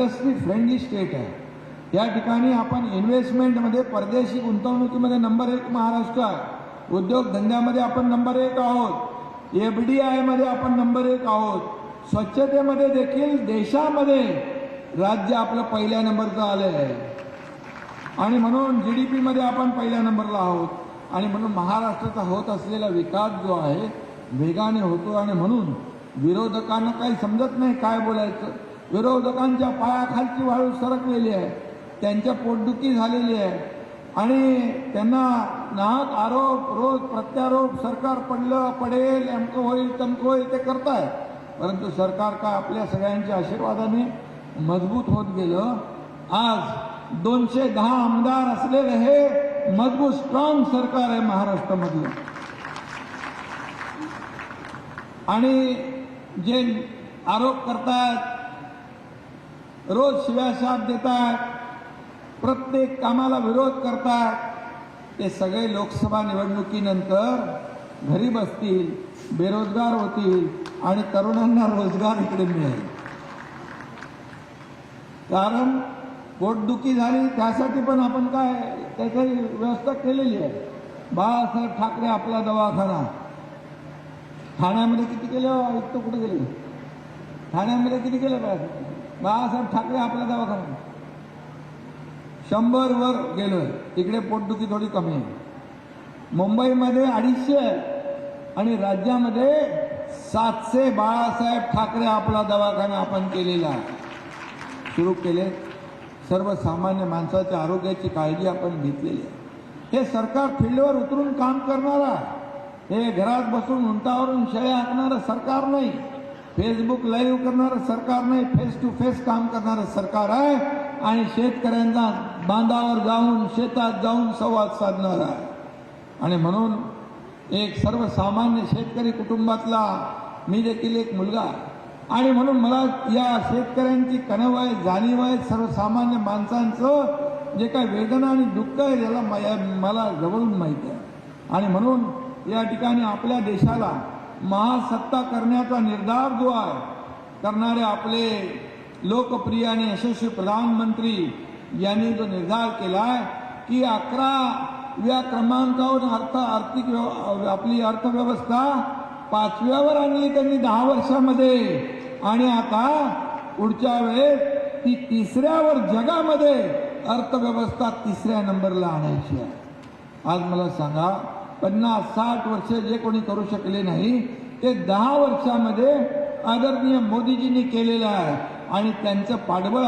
Industry friendly state आहे। या ठिकाणी आपण इन्व्हेस्टमेंटमध्ये परदेशी गुंतवणुकीमध्ये नंबर 1 महाराष्ट्र आहे। उद्योगधंद्यामध्ये आपण नंबर 1 आहोत। FDI मध्ये आपण नंबर 1 आहोत। स्वच्छतेमध्ये देखील देशामध्ये राज्य आपलं पहिल्या नंबरचं आलं आहे आणि म्हणून GDP मध्ये आपण पहिल्या नंबरला आहोत आणि म्हणून महाराष्ट्राचा होत असलेला विकास जो आहे वेगाने होतो आणि म्हणून विरोधकांना काही समजत नाही काय बोलायचं। विरोधकांच्या पायाखालची वाळू सरकलेली आहे, त्यांच्या पोटदुखी झालेली आहे आणि त्यांना नाहक आरोप रोज प्रत्यारोप सरकार पडलं पडेल अमकं होईल तमकं होईल ते करताय, परंतु सरकार का आपल्या सगळ्यांच्या आशीर्वादाने मजबूत होत गेलं। आज 210 आमदार असलेले हे मजबूत स्ट्रॉंग सरकार आहे महाराष्ट्रामधलं। आणि जे आरोप करतात, रोज शिव्याशाप देतात, प्रत्येक कामाला विरोध करतात, ते सगळे लोकसभा निवडणुकीनंतर घरी बसतील, बेरोजगार होतील आणि तरुणांना रोजगार इकडे मिळेल। कारण पोटदुखी झाली त्यासाठी पण आपण काय त्याची व्यवस्था केलेली आहे। बाळासाहेब ठाकरे आपला दवाखाना ठाण्यामध्ये किती केलं, आयुक्त कुठे गेले, ठाण्यामध्ये किती केलं बाळासाहेब ठाकरे आपला दवाखाना 100 वर गेलोय। तिकडे पोटदुखी थोडी कमी आहे। मुंबईमध्ये 250 आणि राज्यामध्ये 700 बाळासाहेब ठाकरे आपला दवाखाना आपण केलेला सुरू केले। सर्वसामान्य माणसाच्या आरोग्याची काळजी आपण घेतलेली आहे। हे सरकार फील्डवर उतरून काम करणारा, हे घरात बसून उंटावरून शेळ्या हाकणारं सरकार नाही, फेसबुक लाईव्ह करणारं सरकार नाही, फेस टू फेस काम करणारं सरकार आहे आणि शेतकऱ्यांना बांधावर जाऊन शेतात जाऊन संवाद साधणारा आहे। आणि म्हणून एक सर्वसामान्य शेतकरी कुटुंबातला मी देखील एक मुलगा आणि म्हणून मला या शेतकऱ्यांची कणव आहे, जाणीव आहे, सर्वसामान्य माणसांचं जे काही वेदना आणि दुःख आहे याला मला जवळून माहिती आहे। आणि म्हणून या ठिकाणी आपल्या देशाला महासत्ता करण्याचा निर्धार जो आहे करणारे आपले लोकप्रिय आणि यशस्वी प्रधानमंत्री यांनी जो निर्धार केला आहे की 11व्या क्रमांकावर आर्थिक आपली अर्थव्यवस्था 5व्यावर आणली त्यांनी 10 वर्षामध्ये आणि आता पुढच्या वेळेस ती 3ऱ्यावर जगामध्ये अर्थव्यवस्था 3ऱ्या नंबरला आणायची आहे। आज मला सांगा 50-60 वर्ष जे कोणी करू शकले नाही ते 10 वर्षामध्ये आदरणीय मोदीजींनी केलेलं आहे आणि त्यांचं पाठबळ